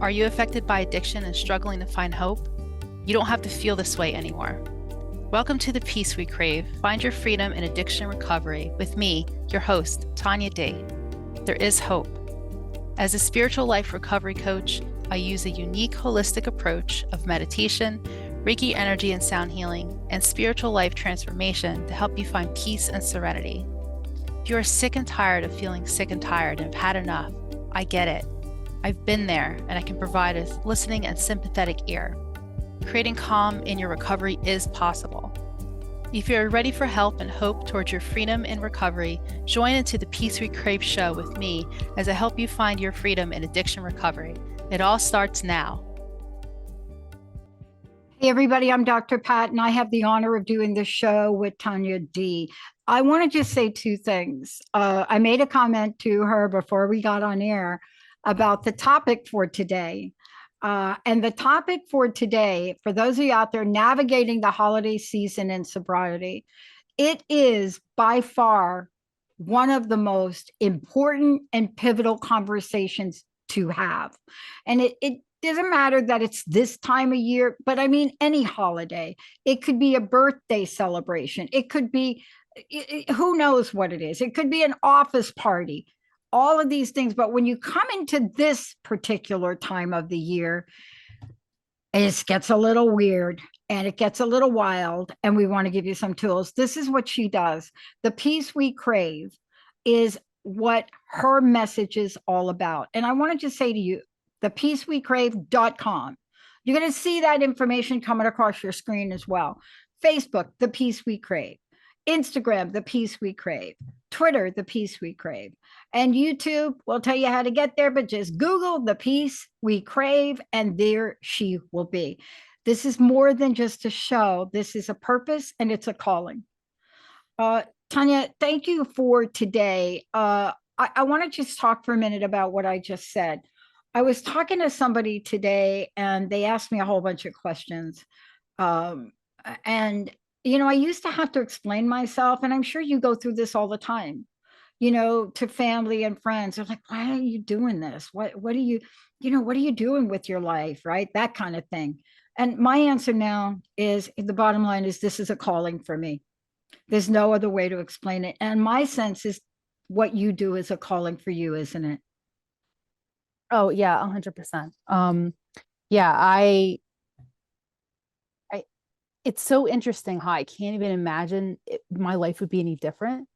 Are you affected by addiction and struggling to find hope? You don't have to feel this way anymore. Welcome to the Peace We Crave. Find your freedom in addiction recovery with me, your host, Tanya D. There is hope. As a spiritual life recovery coach, I use a unique holistic approach of meditation, Reiki energy and sound healing, and spiritual life transformation to help you find peace and serenity. If you are sick and tired of feeling sick and tired and have had enough, I get it. I've been there, and I can provide a listening and sympathetic ear. Creating calm in your recovery is possible. If you're ready for help and hope towards your freedom in recovery, join into the Peace We Crave show with me as I help you find your freedom in addiction recovery. It all starts now. Hey, everybody, I'm Dr. Pat, and I have the honor of doing this show with Tanya D. I want to just say two things. I made a comment to her before we got on air about the topic for today. And the topic for today, for those of you out there navigating the holiday season in sobriety, it is by far one of the most important and pivotal conversations to have. And it doesn't matter that it's this time of year, but I mean, any holiday. It could be a birthday celebration. It could be, who knows what it is. It could be an office party, all of these things. But when you come into this particular time of the year, it gets a little weird and it gets a little wild. And we want to give you some tools. This is what she does. The Peace We Crave is what her message is all about. And I want to just say to you, thepeacewecrave.com. You're going to see that information coming across your screen as well. Facebook, The Peace We Crave. Instagram, The Peace We Crave. Twitter, The Peace We Crave. And YouTube will tell you how to get there, but just Google The Peace We Crave, and there she will be. This is more than just a show. This is a purpose, and it's a calling. Tanya, thank you for today. I want to just talk for a minute about what I just said. I was talking to somebody today, and they asked me a whole bunch of questions. And I used to have to explain myself, and I'm sure you go through this all the time, to family and friends. They're like, why are you doing this? What are you, what are you doing with your life? Right? That kind of thing. And my answer now is, the bottom line is, this is a calling for me. There's no other way to explain it. And my sense is what you do is a calling for you, isn't it? Oh yeah, 100%. Yeah, it's so interesting how I can't even imagine my life would be any different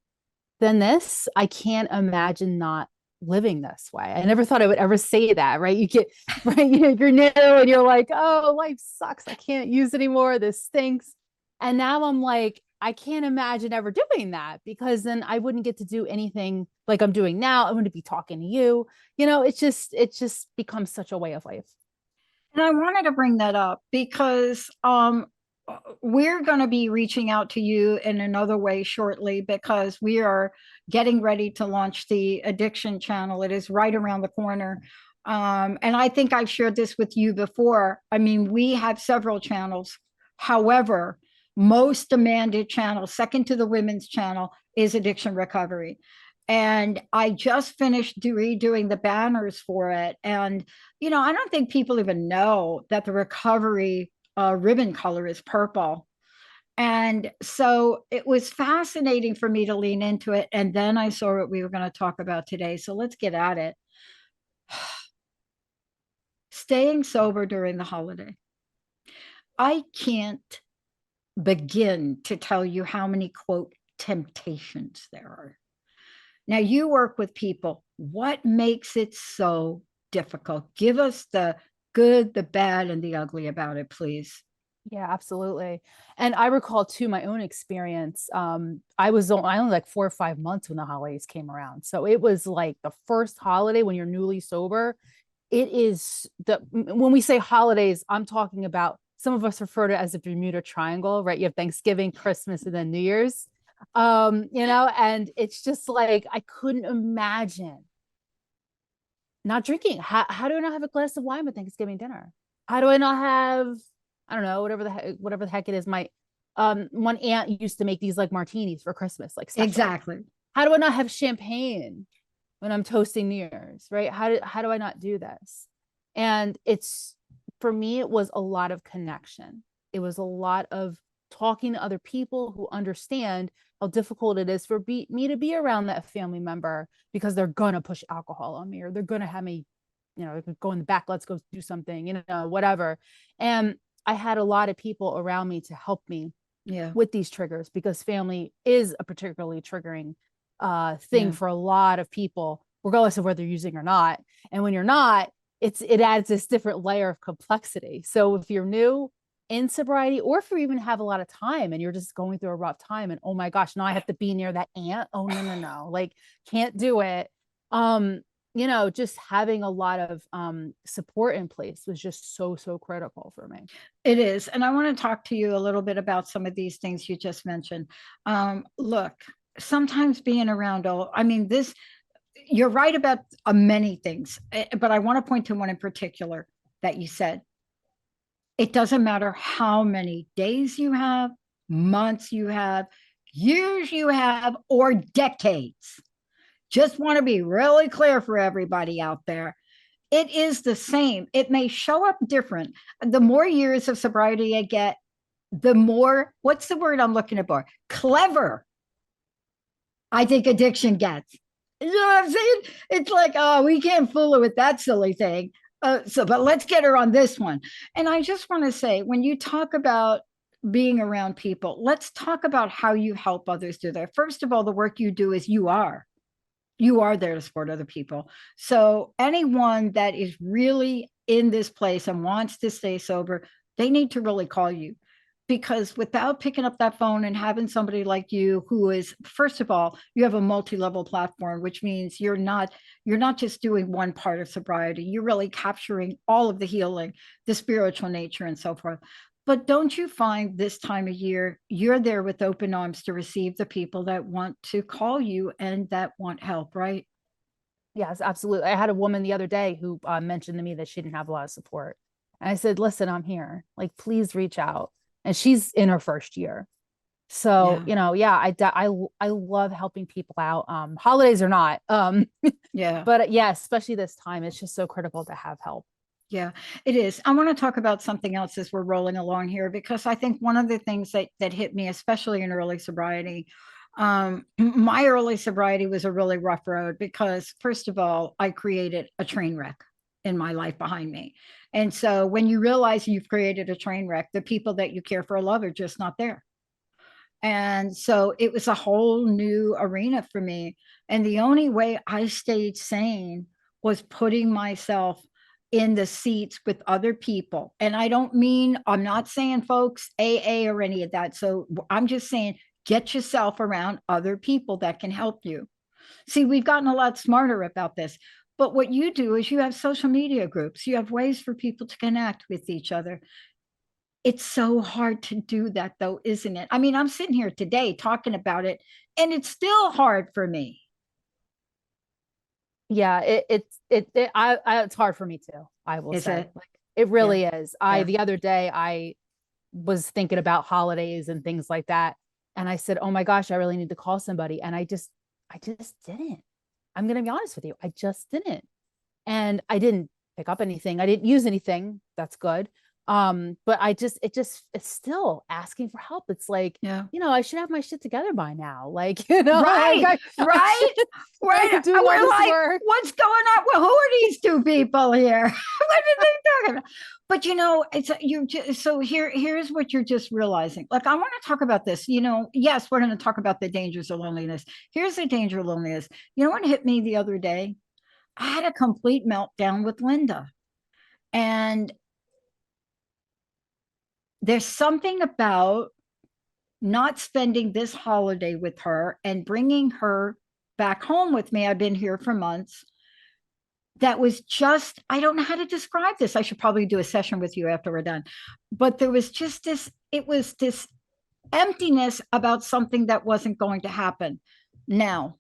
than this. I can't imagine not living this way. I never thought I would ever say that, right? You get, right, you're new and you're like, oh, life sucks. I can't use anymore. This stinks. And now I'm like, I can't imagine ever doing that, because then I wouldn't get to do anything like I'm doing now. I wouldn't be talking to you. It just becomes such a way of life. And I wanted to bring that up because we're going to be reaching out to you in another way shortly, because we are getting ready to launch the addiction channel. It is right around the corner. And I think I've shared this with you before. I mean, we have several channels. However, most demanded channel, second to the women's channel, is addiction recovery. And I just finished redoing the banners for it. And, I don't think people even know that the recovery ribbon color is purple. And so it was fascinating for me to lean into it. And then I saw what we were going to talk about today. So let's get at it. Staying sober during the holiday. I can't begin to tell you how many, quote, temptations there are. Now, you work with people. What makes it so difficult? Give us the good, the bad, and the ugly about it, please. Yeah, absolutely. And I recall too my own experience. I only like 4 or 5 months when the holidays came around. So it was like the first holiday when you're newly sober. When we say holidays, I'm talking about, some of us refer to it as the Bermuda Triangle, right? You have Thanksgiving, Christmas, and then New Year's. And it's just like, I couldn't imagine not drinking. How do I not have a glass of wine with Thanksgiving dinner? How do I not have, I don't know, whatever the heck it is. My one aunt used to make these like martinis for Christmas, like special. Exactly. How do I not have champagne when I'm toasting New Year's, right? How do I not do this? And for me, it was a lot of connection. It was a lot of talking to other people who understand how difficult it is for me to be around that family member, because they're going to push alcohol on me, or they're going to have me, go in the back, let's go do something, whatever. And I had a lot of people around me to help me with these triggers, because family is a particularly triggering thing for a lot of people, regardless of whether you're using or not. And when you're not, it adds this different layer of complexity. So if you're new in sobriety, or if you even have a lot of time and you're just going through a rough time, and oh my gosh, now I have to be near that aunt. Oh no, like can't do it. Just having a lot of support in place was just so critical for me. It is. And I want to talk to you a little bit about some of these things you just mentioned. Look, sometimes being around you're right about many things, but I want to point to one in particular that you said. It doesn't matter how many days you have, months you have, years you have, or decades. Just want to be really clear for everybody out there. It is the same. It may show up different. The more years of sobriety I get, the more, what's the word I'm looking for? Clever, I think addiction gets. You know what I'm saying? It's like, oh, we can't fool her with that silly thing. But let's get her on this one. And I just want to say, when you talk about being around people, let's talk about how you help others do that. First of all, the work you do is you are there to support other people. So anyone that is really in this place and wants to stay sober, they need to really call you, because without picking up that phone and having somebody like you, who is, first of all, you have a multi-level platform, which means you're not just doing one part of sobriety. You're really capturing all of the healing, the spiritual nature, and so forth. But don't you find this time of year, you're there with open arms to receive the people that want to call you and that want help, right? Yes, absolutely. I had a woman the other day who mentioned to me that she didn't have a lot of support. And I said, listen, I'm here. Like, please reach out. And she's in her first year. So, I love helping people out. Holidays or not. But especially this time, it's just so critical to have help. Yeah, it is. I want to talk about something else as we're rolling along here, because I think one of the things that hit me, especially in early sobriety, my early sobriety was a really rough road, because first of all, I created a train wreck in my life behind me. And so when you realize you've created a train wreck, the people that you care for or love are just not there. And so it was a whole new arena for me. And the only way I stayed sane was putting myself in the seats with other people. And I'm not saying folks, AA or any of that. So I'm just saying, get yourself around other people that can help you. See, we've gotten a lot smarter about this. But what you do is you have social media groups. You have ways for people to connect with each other. It's so hard to do that, though, isn't it? I mean, I'm sitting here today talking about it, and it's still hard for me. Yeah, it's hard for me too. I will say, like, it really is. The other day I was thinking about holidays and things like that, and I said, "Oh my gosh, I really need to call somebody," and I just didn't. I'm going to be honest with you. I just didn't. And I didn't pick up anything. I didn't use anything. That's good. But it's still asking for help. It's like, I should have my shit togetger by now. Like, right, right. We're like, what's going on? Well, who are these two people here? What are they talking about? But here's what you're just realizing. Like, I want to talk about this. Yes, we're going to talk about the dangers of loneliness. Here's the danger of loneliness. You know what hit me the other day? I had a complete meltdown with Linda. And there's something about not spending this holiday with her and bringing her back home with me. I've been here for months. That was just, I don't know how to describe this. I should probably do a session with you after we're done. But there was just this emptiness about something that wasn't going to happen. Now,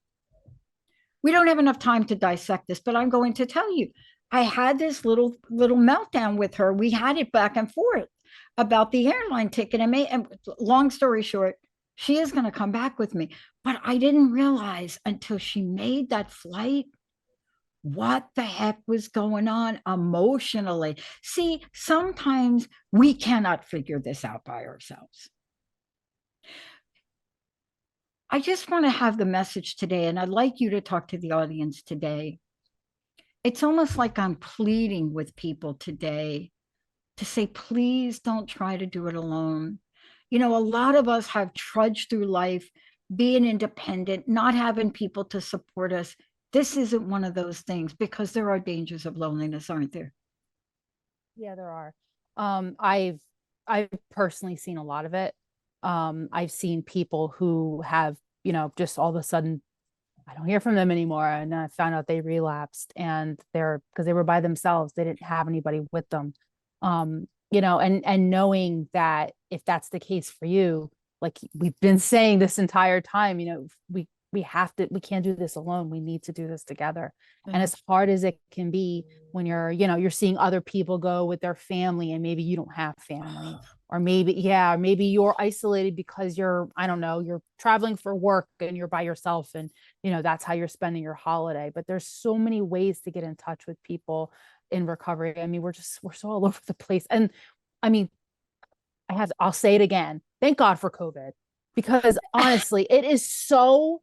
we don't have enough time to dissect this, but I'm going to tell you, I had this little meltdown with her. We had it back and forth about the airline ticket. And long story short, she is going to come back with me. But I didn't realize until she made that flight what the heck was going on emotionally. See, sometimes we cannot figure this out by ourselves. I just want to have the message today, and I'd like you to talk to the audience today. It's almost like I'm pleading with people today to say, please don't try to do it alone. You know, a lot of us have trudged through life being independent, not having people to support us. This isn't one of those things, because there are dangers of loneliness, aren't there? Yeah, there are. I've personally seen a lot of it. I've seen people who have, just all of a sudden I don't hear from them anymore. And I found out they relapsed, and because they were by themselves, they didn't have anybody with them. And knowing that if that's the case for you, like we've been saying this entire time, we can't do this alone. We need to do this together. Yeah. And as hard as it can be when you're seeing other people go with their family, and maybe you don't have family, or maybe you're isolated because I don't know, you're traveling for work and you're by yourself, and that's how you're spending your holiday. But there's so many ways to get in touch with people in recovery. I mean, we're so all over the place. And I mean, I'll say it again. Thank God for COVID, because honestly, it is so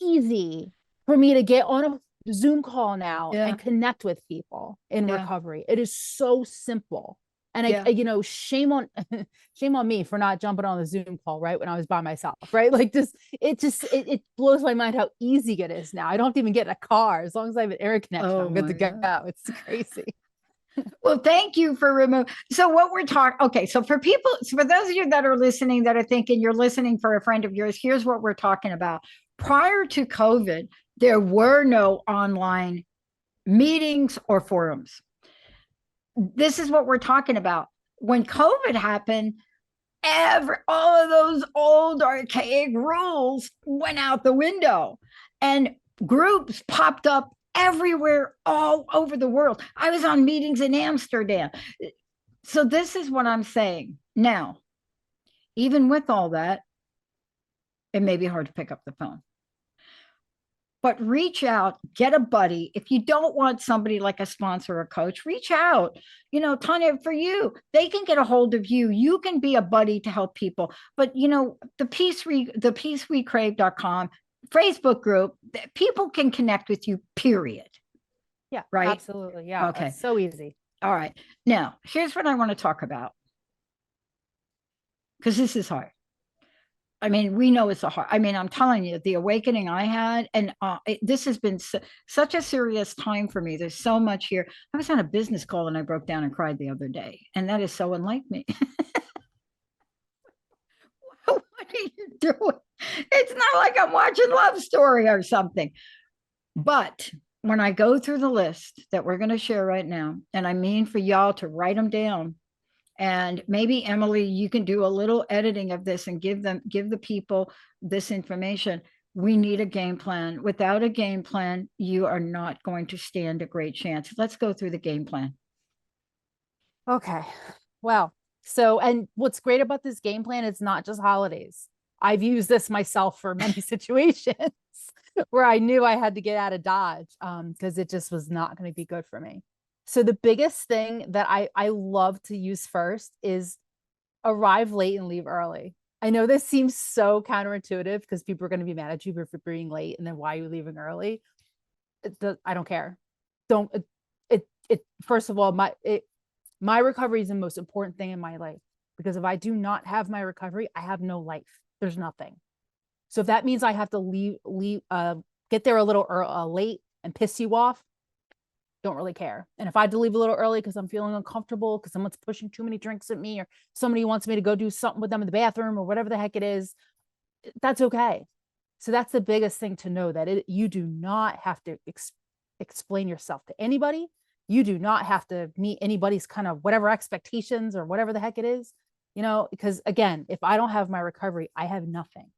easy for me to get on a Zoom call now and connect with people in recovery. It is so simple. And shame on me for not jumping on the Zoom call right when I was by myself, right? Like it blows my mind how easy it is now. I don't have to even get in a car. As long as I have an air connection, I'm good to go. It's crazy. Well, thank you for removing. So what we're talking, okay, so for those of you that are listening, that are thinking you're listening for a friend of yours, here's what we're talking about. Prior to COVID, there were no online meetings or forums. This is what we're talking about. When COVID happened, all of those old archaic rules went out the window, and groups popped up everywhere, all over the world. I was on meetings in Amsterdam. So this is what I'm saying. Now, even with all that, it may be hard to pick up the phone. But reach out, get a buddy. If you don't want somebody like a sponsor or a coach, reach out. Tanya, for you, they can get a hold of you. You can be a buddy to help people. But the peacewecrave.com Facebook group, people can connect with you, period. Yeah, right. Absolutely. Yeah. Okay. That's so easy. All right. Now, here's what I want to talk about, because this is hard. I mean, we know it's I'm telling you, the awakening I had, and this has been such a serious time for me. There's so much here. I was on a business call and I broke down and cried the other day, and that is so unlike me. What are you doing? It's not like I'm watching Love Story or something. But when I go through the list that we're going to share right now, and I mean for y'all to write them down, and maybe Emily, you can do a little editing of this and give the people this information. We need a game plan. Without a game plan, you are not going to stand a great chance. Let's go through the game plan. Okay. Well, and what's great about this game plan, it's not just holidays. I've used this myself for many situations where I knew I had to get out of Dodge because it just was not going to be good for me. So the biggest thing that I love to use first is arrive late and leave early. I know this seems so counterintuitive because people are going to be mad at you for being late, and then why are you leaving early? I don't care. First of all, my recovery is the most important thing in my life, because if I do not have my recovery, I have no life. There's nothing. So if that means I have to get there a little late and piss you off, don't really care. And if I had to leave a little early because I'm feeling uncomfortable because someone's pushing too many drinks at me, or somebody wants me to go do something with them in the bathroom, or whatever the heck it is, that's okay. So that's the biggest thing to know, that you do not have to explain yourself to anybody. You do not have to meet anybody's kind of whatever expectations or whatever the heck it is, because again, if I don't have my recovery, I have nothing,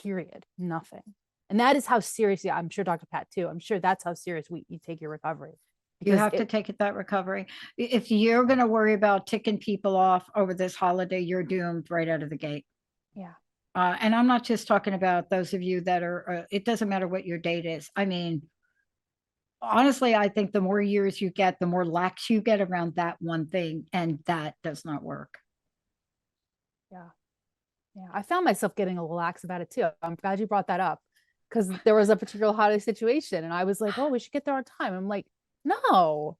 period, nothing. And that is how serious, I'm sure Dr. Pat too, I'm sure that's how serious you take your recovery. You have to take that recovery. If you're going to worry about ticking people off over this holiday, you're doomed right out of the gate. Yeah. And I'm not just talking about those of you that are, it doesn't matter what your date is. I mean, honestly, I think the more years you get, the more lax you get around that one thing, and that does not work. Yeah. Yeah. I found myself getting a little lax about it too. I'm glad you brought that up because there was a particular holiday situation and I was like, oh, we should get there on time. I'm like, no,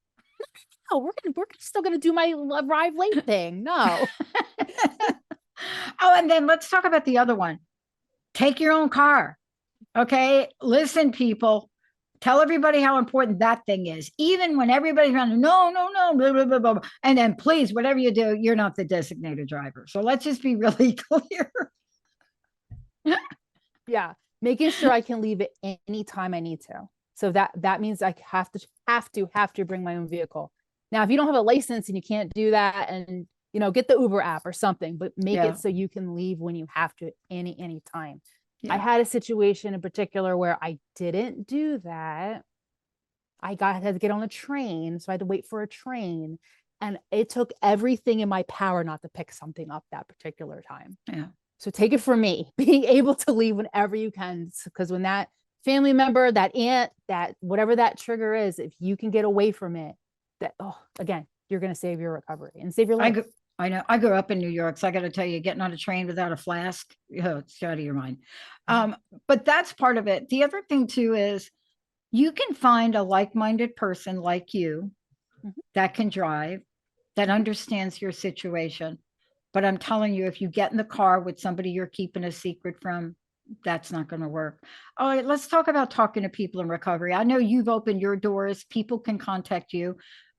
we're still gonna do my arrive late thing. No. Oh, and then let's talk about the other one. Take your own car. Okay. Listen, people. Tell everybody how important that thing is. Even when everybody's around, no, no, no, blah, blah, blah, blah. And then please, whatever you do, you're not the designated driver. So let's just be really clear. Yeah. Making sure I can leave it anytime I need to. So that means I have to bring my own vehicle. Now, if you don't have a license and you can't do that, and get the Uber app or something, but make Yeah. it so you can leave when you have to any time. Yeah. I had a situation in particular where I didn't do that. I had to get on a train, so I had to wait for a train, and it took everything in my power not to pick something up that particular time. Yeah. So take it from me, being able to leave whenever you can, because when that family member, that aunt, that whatever that trigger is, if you can get away from it, again, you're going to save your recovery and save your life. I know. I grew up in New York, so I got to tell you, getting on a train without a flask, it's out of your mind. But that's part of it. The other thing too is you can find a like-minded person like you that can drive, that understands your situation. But I'm telling you, if you get in the car with somebody you're keeping a secret from, that's not going to work. All right, let's talk about talking to people in recovery. I know you've opened your doors. People can contact you,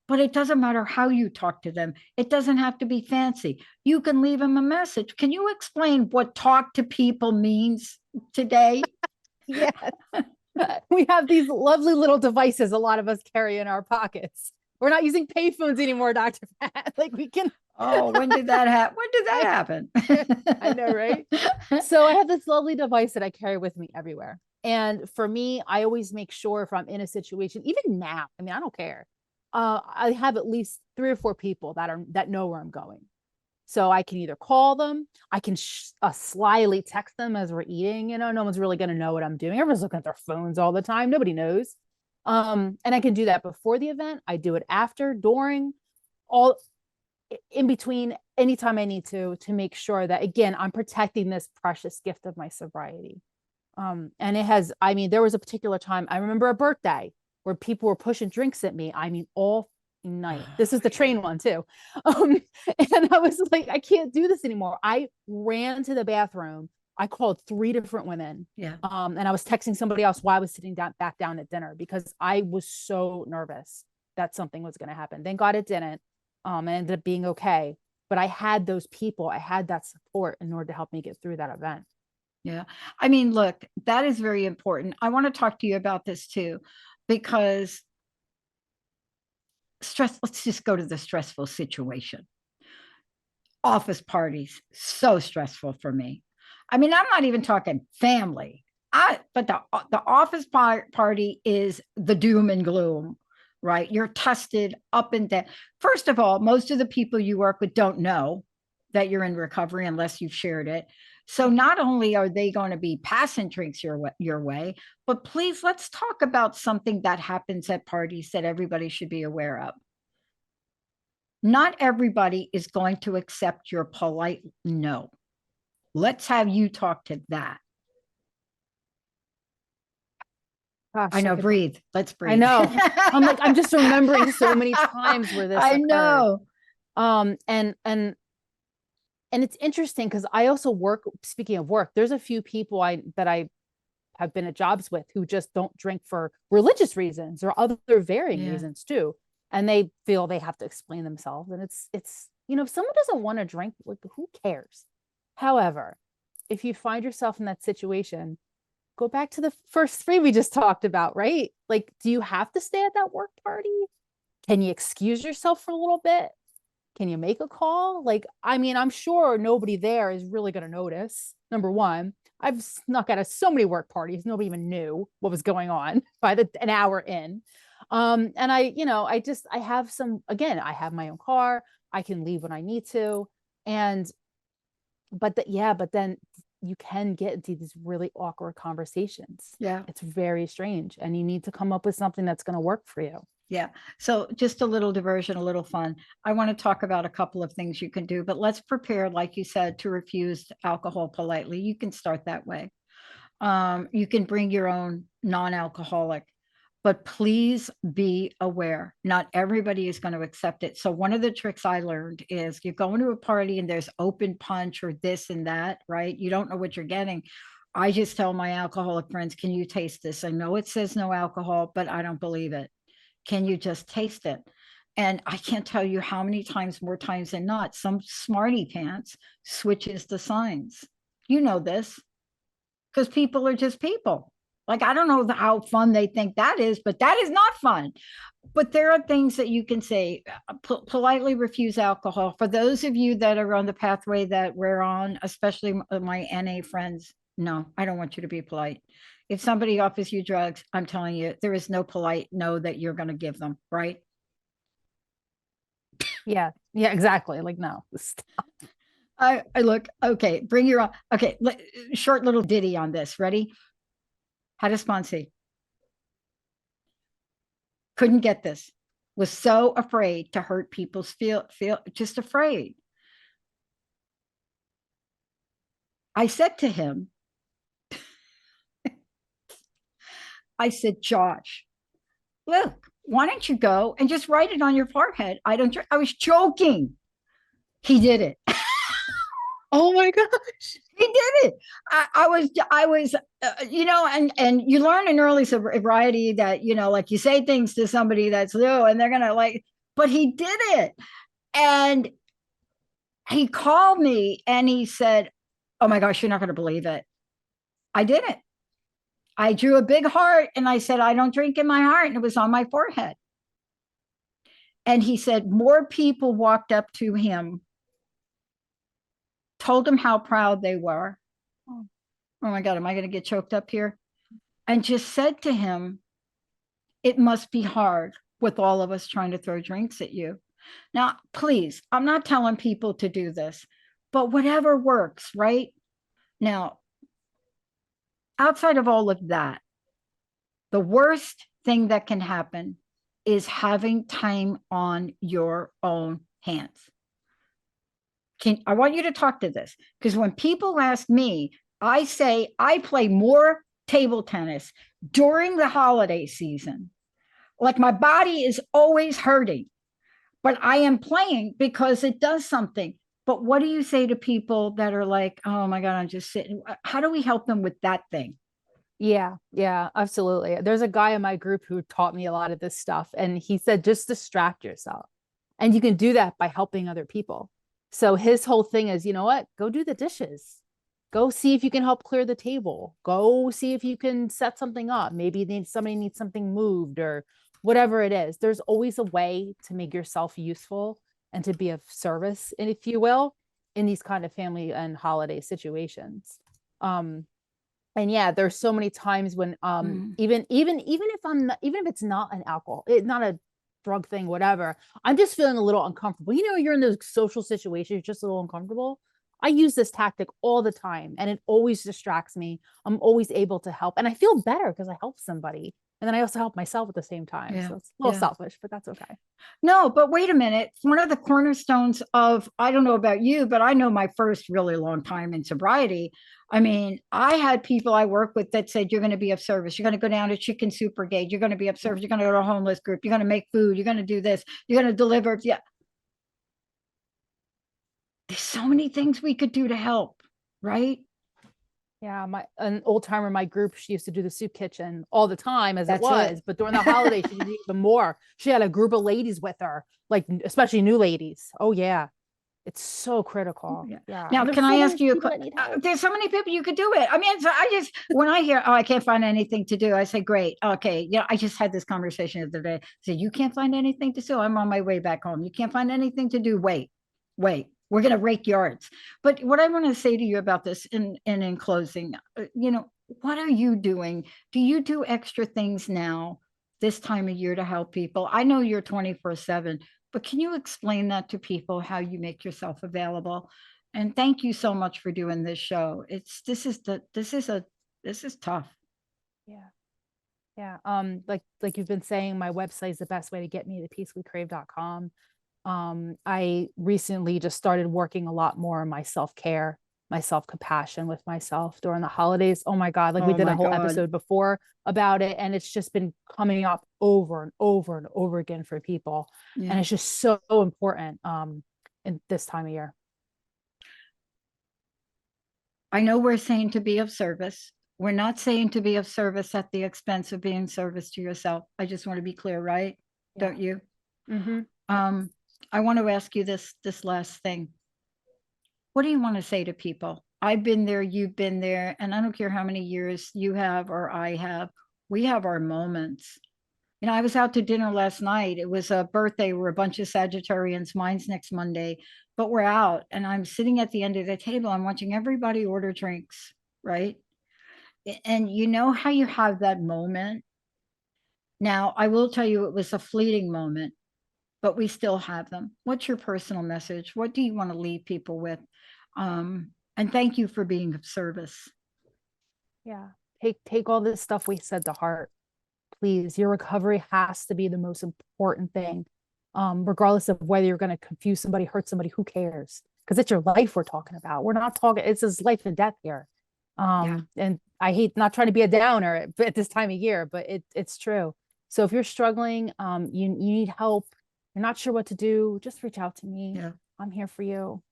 but it doesn't matter how you talk to them. It doesn't have to be fancy. You can leave them a message. Can you explain what talk to people means today? Yes. We have these lovely little devices a lot of us carry in our pockets. We're not using payphones anymore, Dr. Pat. Like we can. Oh, when did that happen? When did that happen? I know, right? So I have this lovely device that I carry with me everywhere. And for me, I always make sure if I'm in a situation, even now, I mean, I don't care. I have at least 3 or 4 people that know where I'm going. So I can either call them, I can slyly text them as we're eating. No one's really going to know what I'm doing. Everyone's looking at their phones all the time. Nobody knows. And I can do that before the event. I do it after, during, all in between, anytime I need to make sure that, again, I'm protecting this precious gift of my sobriety. And there was a particular time, I remember a birthday where people were pushing drinks at me. I mean, all night. This is the train one too. And I was like, I can't do this anymore. I ran to the bathroom. I called 3 different women. Yeah. And I was texting somebody else while I was sitting back down at dinner because I was so nervous that something was going to happen. Thank God it didn't. And ended up being okay. But I had those people, I had that support in order to help me get through that event. Yeah. I mean, look, that is very important. I want to talk to you about this too, because let's just go to the stressful situation. Office parties, so stressful for me. I mean, I'm not even talking family. But the office party is the doom and gloom, right? You're tested up and down. First of all, most of the people you work with don't know that you're in recovery unless you've shared it. So not only are they going to be passing drinks your way, but please, let's talk about something that happens at parties that everybody should be aware of. Not everybody is going to accept your polite no. Let's have you talk to that. Gosh, I know, breathe. Let's breathe. I know. I'm just remembering so many times where this occurred. know. And it's interesting because I also work, speaking of work, there's a few people that I have been at jobs with who just don't drink for religious reasons or other varying reasons too. And they feel they have to explain themselves. And it's if someone doesn't want to drink, like, who cares? However, if you find yourself in that situation, go back to the first 3 we just talked about, right? Like, do you have to stay at that work party? Can you excuse yourself for a little bit? Can you make a call? Like, I mean, I'm sure nobody there is really going to notice. Number one, I've snuck out of so many work parties. Nobody even knew what was going on by an hour in. And I have I have my own car. I can leave when I need to. But then you can get into these really awkward conversations. Yeah. It's very strange. And you need to come up with something that's going to work for you. Yeah. So just a little diversion, a little fun. I want to talk about a couple of things you can do, but let's prepare, like you said, to refuse alcohol politely. You can start that way. You can bring your own non-alcoholic, but please be aware. Not everybody is going to accept it. So one of the tricks I learned is you go into a party and there's open punch or this and that, right? You don't know what you're getting. I just tell my alcoholic friends, can you taste this? I know it says no alcohol, but I don't believe it. Can you just taste it? And I can't tell you how many times, more times than not, some smarty pants switches the signs. You know this because people are just people. Like, I don't know how fun they think that is, but that is not fun. But there are things that you can say, politely refuse alcohol. For those of you that are on the pathway that we're on, especially my NA friends, no, I don't want you to be polite. If somebody offers you drugs, I'm telling you, there is no polite no that you're going to give them, right? Yeah. Yeah, exactly. Like, no. I look, okay, bring your own. Okay, short little ditty on this. Ready? Had a sponsee. Couldn't get this. Was so afraid to hurt people's feel just afraid. I said to him, I said, Josh, look, why don't you go and just write it on your forehead? I don't, I was joking. He did it. Oh my gosh. He did it. I was, you know, and you learn in early sobriety that, you know, like you say things to somebody that's new and they're going to like, but he did it. And he called me and he said, oh my gosh, you're not going to believe it. I did it. I drew a big heart and I said, I don't drink in my heart. And it was on my forehead. And he said, more people walked up to him, told him how proud they were. Oh my God, am I going to get choked up here? And just said to him, it must be hard with all of us trying to throw drinks at you. Now, please, I'm not telling people to do this, but whatever works, right? Now, outside of all of that, the worst thing that can happen is having time on your own hands. I want you to talk to this because when people ask me, I say I play more table tennis during the holiday season. Like my body is always hurting, but I am playing because it does something. But what do you say to people that are like, oh my God, I'm just sitting? How do we help them with that thing? Yeah, absolutely. There's a guy in my group who taught me a lot of this stuff. And he said, just distract yourself. And you can do that by helping other people. So his whole thing is, you know what? Go do the dishes. Go see if you can help clear the table. Go see if you can set something up. Maybe somebody needs something moved or whatever it is. There's always a way to make yourself useful and to be of service, and if you will, in these kind of family and holiday situations. And yeah, there's so many times when even if it's not an alcohol, it's not a drug thing, whatever, I'm just feeling a little uncomfortable. You know, you're in those social situations, you're just a little uncomfortable. I use this tactic all the time and it always distracts me. I'm always able to help and I feel better because I help somebody. And then I also help myself at the same time. Yeah. So it's a little selfish, but that's okay. No, but wait a minute. One of the cornerstones of, I don't know about you, but I know my first really long time in sobriety. I mean, I had people I work with that said, you're going to be of service. You're going to go down to Chicken Soup Brigade. You're going to be of service. You're going to go to a homeless group. You're going to make food. You're going to do this. You're going to deliver. Yeah. There's so many things we could do to help, right? Yeah, an old timer in my group, she used to do the soup kitchen all the time as That's it was, but during the holidays, she did even more. She had a group of ladies with her, like especially new ladies. Oh yeah, it's so critical. Yeah. Now, can I ask you? There's so many people you could do it. I mean, so I just when I hear, oh, I can't find anything to do, I say, great, okay. You know, I just had this conversation the other day. I said, you can't find anything to do. I'm on my way back home. You can't find anything to do. Wait. We're going to rake yards. But what I want to say to you about this in closing, you know, what are you doing? Do you do extra things now this time of year to help people? I know you're 24/7, but can you explain that to people, how you make yourself available? And thank you so much for doing this show. This is tough. Yeah. Yeah. Like you've been saying, my website is the best way to get me, thepeacewecrave.com. I recently just started working a lot more on my self-care, my self-compassion with myself during the holidays. Oh my God. Like we Oh did a my whole God. episode before about it, and it's just been coming up over and over and over again for people. Yeah. And it's just so important in this time of year. I know we're saying to be of service. We're not saying to be of service at the expense of being service to yourself. I just want to be clear, right? Yeah. Don't you? Mm-hmm. I want to ask you this last thing. What do you want to say to people? I've been there, you've been there, and I don't care how many years you have or I have. We have our moments. You know, I was out to dinner last night. It was a birthday. We're a bunch of Sagittarians. Mine's next Monday, but we're out, and I'm sitting at the end of the table. I'm watching everybody order drinks, right? And you know how you have that moment. Now, I will tell you, it was a fleeting moment, but we still have them. What's your personal message? What do you want to leave people with? And thank you for being of service. Yeah. Take all this stuff we said to heart. Please, your recovery has to be the most important thing. Regardless of whether you're going to confuse somebody, hurt somebody, who cares? Because it's your life we're talking about. We're not talking, it's just life and death here. And I hate not trying to be a downer at this time of year, but it's true. So if you're struggling, you need help, you're not sure what to do, just reach out to me. Yeah. I'm here for you.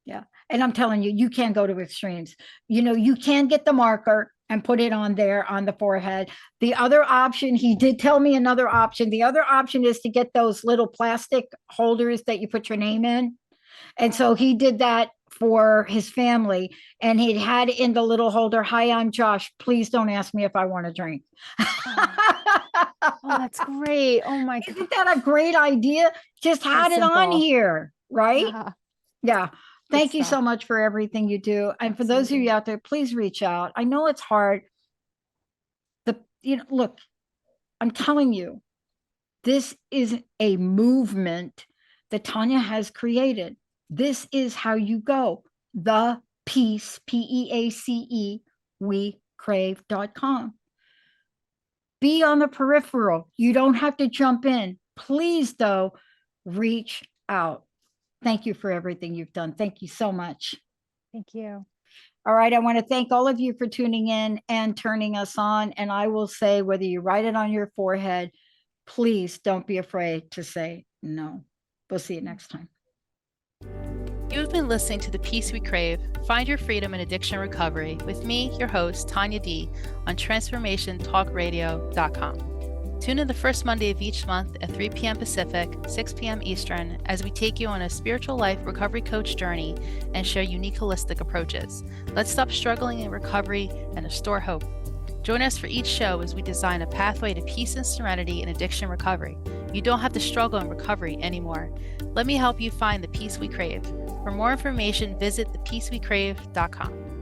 Yeah. And I'm telling you, you can't go to extremes. You know, you can get the marker and put it on there on the forehead. The other option, he did tell me another option. The other option is to get those little plastic holders that you put your name in. And so he did that for his family, and he had in the little holder, "Hi, I'm Josh. Please don't ask me if I want a drink." Oh, that's great. Oh my God. Isn't that a great idea? Just had it on here, right? Yeah. Yeah. Thank you stuff. so much for everything you do. And for those of you out there, please reach out. I know it's hard. Look, I'm telling you, this is a movement that Tanya has created. This is how you go. The Peace, PEACE, WeCrave.com. Be on the peripheral. You don't have to jump in. Please, though, reach out. Thank you for everything you've done. Thank you so much. Thank you. All right. I want to thank all of you for tuning in and turning us on. And I will say, whether you write it on your forehead, please don't be afraid to say no. We'll see you next time. You have been listening to The Peace We Crave, Find Your Freedom in Addiction Recovery with me, your host, Tanya D, on TransformationTalkRadio.com. Tune in the first Monday of each month at 3 p.m. Pacific, 6 p.m. Eastern, as we take you on a spiritual life recovery coach journey and share unique holistic approaches. Let's stop struggling in recovery and restore hope. Join us for each show as we design a pathway to peace and serenity in addiction recovery. You don't have to struggle in recovery anymore. Let me help you find the peace we crave. For more information, visit thepeacewecrave.com.